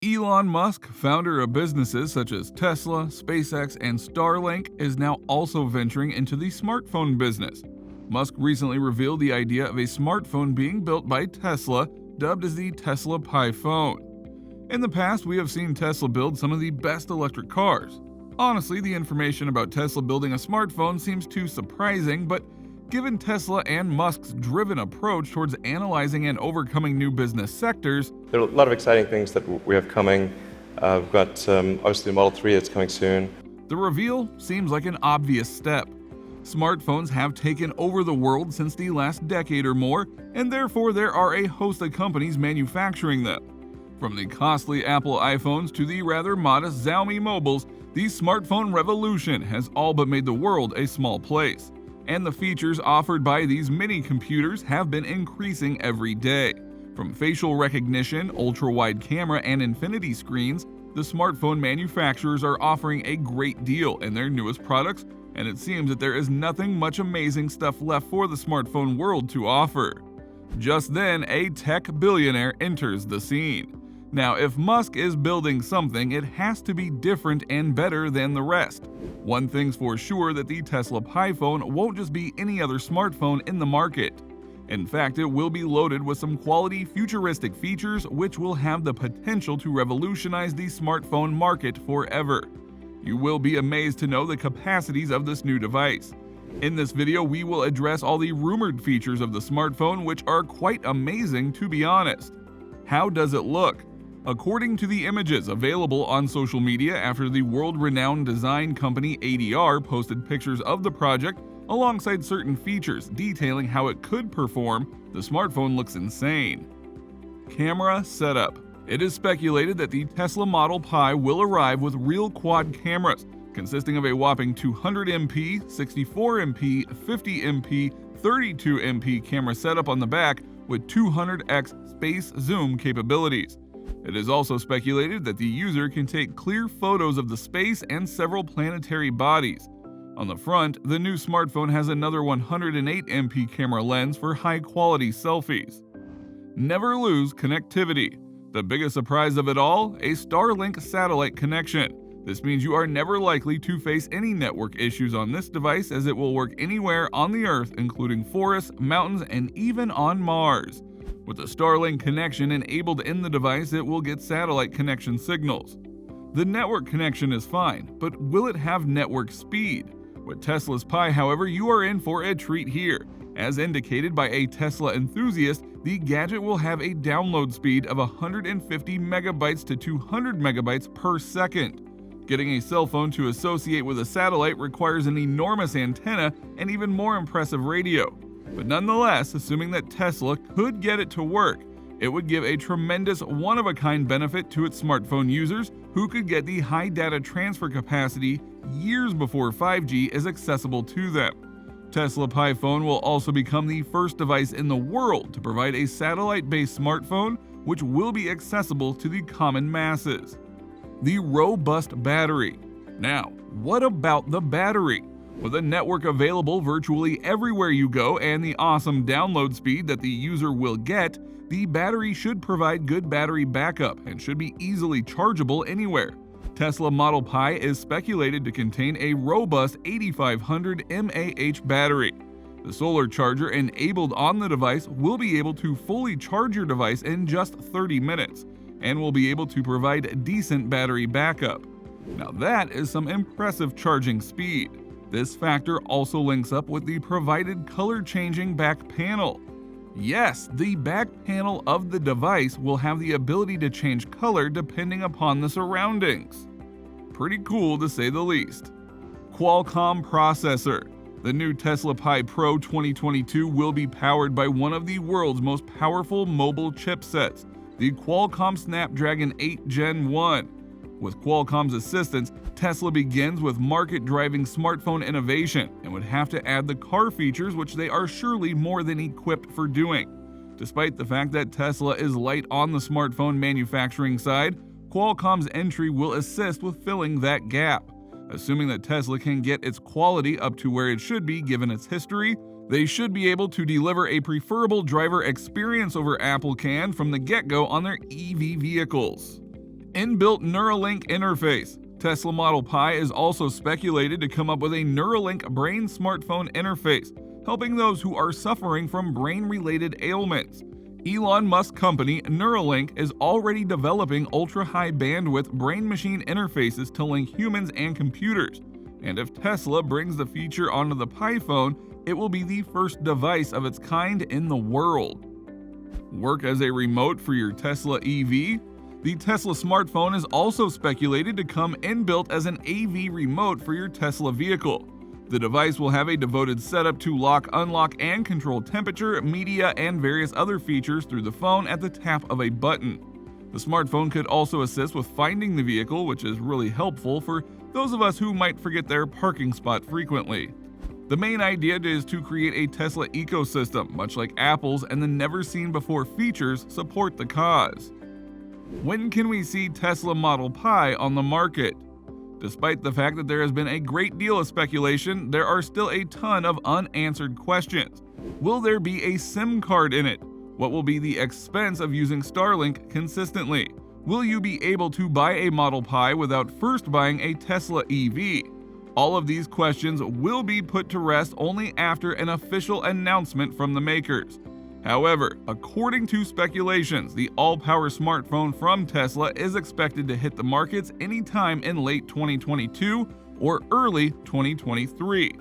Elon Musk, founder of businesses such as Tesla, SpaceX, and Starlink, is now also venturing into the smartphone business. Musk recently revealed the idea of a smartphone being built by Tesla, dubbed as the Tesla Pi phone. In the past, we have seen Tesla build some of the best electric cars. Honestly, the information about Tesla building a smartphone seems too surprising, but given Tesla and Musk's driven approach towards analyzing and overcoming new business sectors, there are a lot of exciting things that we have coming. We've got obviously the Model 3 that's coming soon. the reveal seems like an obvious step. Smartphones have taken over the world since the last decade or more, and therefore there are a host of companies manufacturing them. From the costly Apple iPhones to the rather modest Xiaomi mobiles, the smartphone revolution has all but made the world a small place. And the features offered by these mini computers have been increasing every day. From facial recognition, ultra-wide camera, and infinity screens, the smartphone manufacturers are offering a great deal in their newest products, and it seems that there is nothing much amazing stuff left for the smartphone world to offer. Just then, a tech billionaire enters the scene. Now, if Musk is building something, it has to be different and better than the rest. One thing's for sure, that the Tesla Pi phone won't just be any other smartphone in the market. In fact, it will be loaded with some quality futuristic features which will have the potential to revolutionize the smartphone market forever. You will be amazed to know the capacities of this new device. In this video, we will address all the rumored features of the smartphone, which are quite amazing, to be honest. How does it look? According to the images available on social media after the world-renowned design company ADR posted pictures of the project alongside certain features detailing how it could perform, the smartphone looks insane. Camera setup. It is speculated that the Tesla Model Pi will arrive with real quad cameras, consisting of a whopping 200MP, 64MP, 50MP, 32MP camera setup on the back with 200x space zoom capabilities. It is also speculated that the user can take clear photos of the space and several planetary bodies. On the front, the new smartphone has another 108MP camera lens for high-quality selfies. Never lose connectivity. The biggest surprise of it all, a Starlink satellite connection. This means you are never likely to face any network issues on this device, as it will work anywhere on the Earth, including forests, mountains, and even on Mars. With the Starlink connection enabled in the device, it will get satellite connection signals. The network connection is fine, but will it have network speed? With Tesla's Pi, however, you are in for a treat here. As indicated by a Tesla enthusiast, the gadget will have a download speed of 150 megabytes to 200 megabytes per second. Getting a cell phone to associate with a satellite requires an enormous antenna and even more impressive radio. But nonetheless, assuming that Tesla could get it to work, it would give a tremendous one-of-a-kind benefit to its smartphone users, who could get the high data transfer capacity years before 5G is accessible to them. Tesla Pi phone will also become the first device in the world to provide a satellite-based smartphone, which will be accessible to the common masses. The robust battery. Now, what about the battery? With a network available virtually everywhere you go and the awesome download speed that the user will get, the battery should provide good battery backup and should be easily chargeable anywhere. Tesla Model Pi is speculated to contain a robust 8500 mAh battery. The solar charger enabled on the device will be able to fully charge your device in just 30 minutes and will be able to provide decent battery backup. Now that is some impressive charging speed. This factor also links up with the provided color-changing back panel. Yes, the back panel of the device will have the ability to change color depending upon the surroundings. Pretty cool, to say the least. Qualcomm Processor. The new Tesla Pi Pro 2022 will be powered by one of the world's most powerful mobile chipsets, the Qualcomm Snapdragon 8 Gen 1. With Qualcomm's assistance, Tesla begins with market-driving smartphone innovation and would have to add the car features, which they are surely more than equipped for doing. Despite the fact that Tesla is light on the smartphone manufacturing side, Qualcomm's entry will assist with filling that gap. Assuming that Tesla can get its quality up to where it should be given its history, they should be able to deliver a preferable driver experience over Apple can from the get-go on their EV vehicles. Inbuilt Neuralink interface. Tesla Model Pi is also speculated to come up with a Neuralink brain smartphone interface, helping those who are suffering from brain-related ailments. Elon Musk company Neuralink is already developing ultra-high bandwidth brain-machine interfaces to link humans and computers, and if Tesla brings the feature onto the Pi phone, it will be the first device of its kind in the world. Work as a remote for your Tesla EV? The Tesla smartphone is also speculated to come inbuilt as an AV remote for your Tesla vehicle. The device will have a devoted setup to lock, unlock, and control temperature, media, and various other features through the phone at the tap of a button. The smartphone could also assist with finding the vehicle, which is really helpful for those of us who might forget their parking spot frequently. The main idea is to create a Tesla ecosystem, much like Apple's, and the never-seen-before features support the cause. When can we see Tesla Model Pi on the market? Despite the fact that there has been a great deal of speculation, there are still a ton of unanswered questions. Will there be a SIM card in it? What will be the expense of using Starlink consistently? Will you be able to buy a Model Pi without first buying a Tesla EV? All of these questions will be put to rest only after an official announcement from the makers. However, according to speculations, the all-power smartphone from Tesla is expected to hit the markets anytime in late 2022 or early 2023.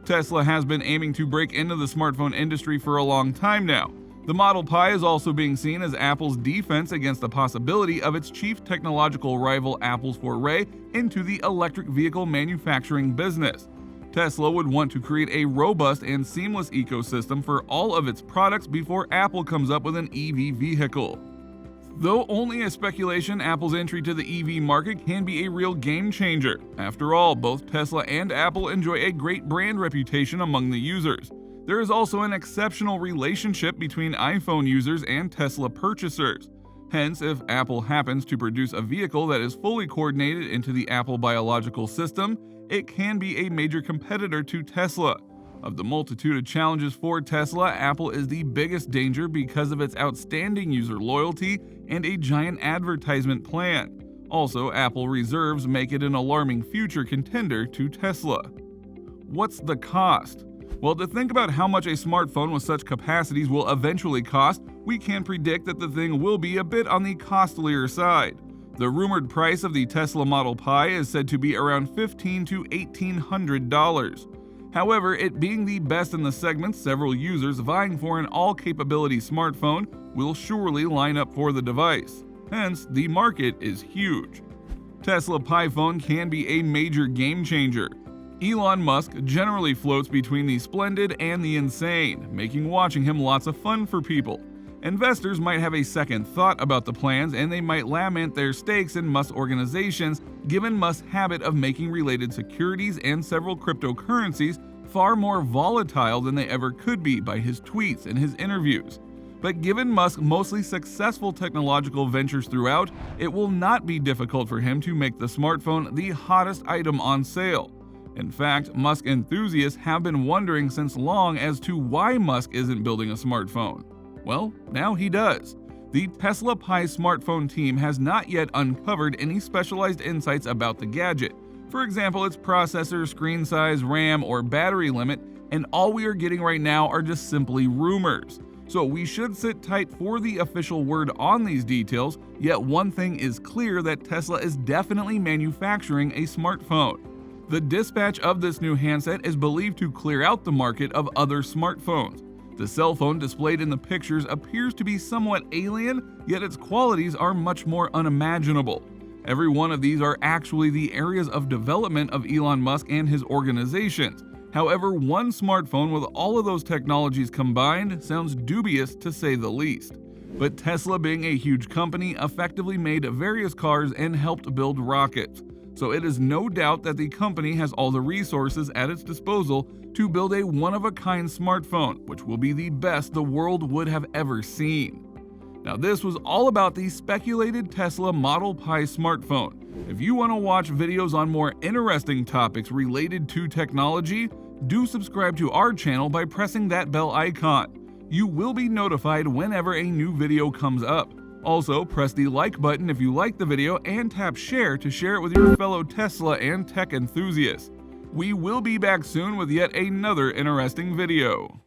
Tesla has been aiming to break into the smartphone industry for a long time now. The Model Pi is also being seen as Apple's defense against the possibility of its chief technological rival Apple's foray into the electric vehicle manufacturing business. Tesla would want to create a robust and seamless ecosystem for all of its products before Apple comes up with an EV vehicle. Though only a speculation, Apple's entry to the EV market can be a real game changer. After all, both Tesla and Apple enjoy a great brand reputation among the users. There is also an exceptional relationship between iPhone users and Tesla purchasers. Hence, if Apple happens to produce a vehicle that is fully coordinated into the Apple biological system, it can be a major competitor to Tesla. Of the multitude of challenges for Tesla, Apple is the biggest danger because of its outstanding user loyalty and a giant advertisement plan. Also, Apple reserves make it an alarming future contender to Tesla. What's the cost? Well, to think about how much a smartphone with such capacities will eventually cost, we can predict that the thing will be a bit on the costlier side. The rumored price of the Tesla Model Pi is said to be around $1,500 to $1,800. However, it being the best in the segment, several users vying for an all-capability smartphone will surely line up for the device. Hence, the market is huge. Tesla Pi phone can be a major game changer. Elon Musk generally floats between the splendid and the insane, making watching him lots of fun for people. Investors might have a second thought about the plans, and they might lament their stakes in Musk organizations given Musk's habit of making related securities and several cryptocurrencies far more volatile than they ever could be by his tweets and his interviews. But given Musk's mostly successful technological ventures throughout, it will not be difficult for him to make the smartphone the hottest item on sale. In fact, Musk enthusiasts have been wondering since long as to why Musk isn't building a smartphone. Well, now he does. The Tesla Pi smartphone team has not yet uncovered any specialized insights about the gadget. For example, its processor, screen size, RAM, or battery limit, and all we are getting right now are just simply rumors. So we should sit tight for the official word on these details, yet one thing is clear that Tesla is definitely manufacturing a smartphone. The dispatch of this new handset is believed to clear out the market of other smartphones. The cell phone displayed in the pictures appears to be somewhat alien, yet its qualities are much more unimaginable. Every one of these are actually the areas of development of Elon Musk and his organizations. However, one smartphone with all of those technologies combined sounds dubious to say the least. But Tesla, being a huge company, effectively made various cars and helped build rockets. So it is no doubt that the company has all the resources at its disposal to build a one-of-a-kind smartphone, which will be the best the world would have ever seen. Now, this was all about the speculated Tesla Model Pi smartphone. If you want to watch videos on more interesting topics related to technology, do subscribe to our channel by pressing that bell icon. You will be notified whenever a new video comes up. Also, press the like button if you like the video and tap share to share it with your fellow Tesla and tech enthusiasts. We will be back soon with yet another interesting video.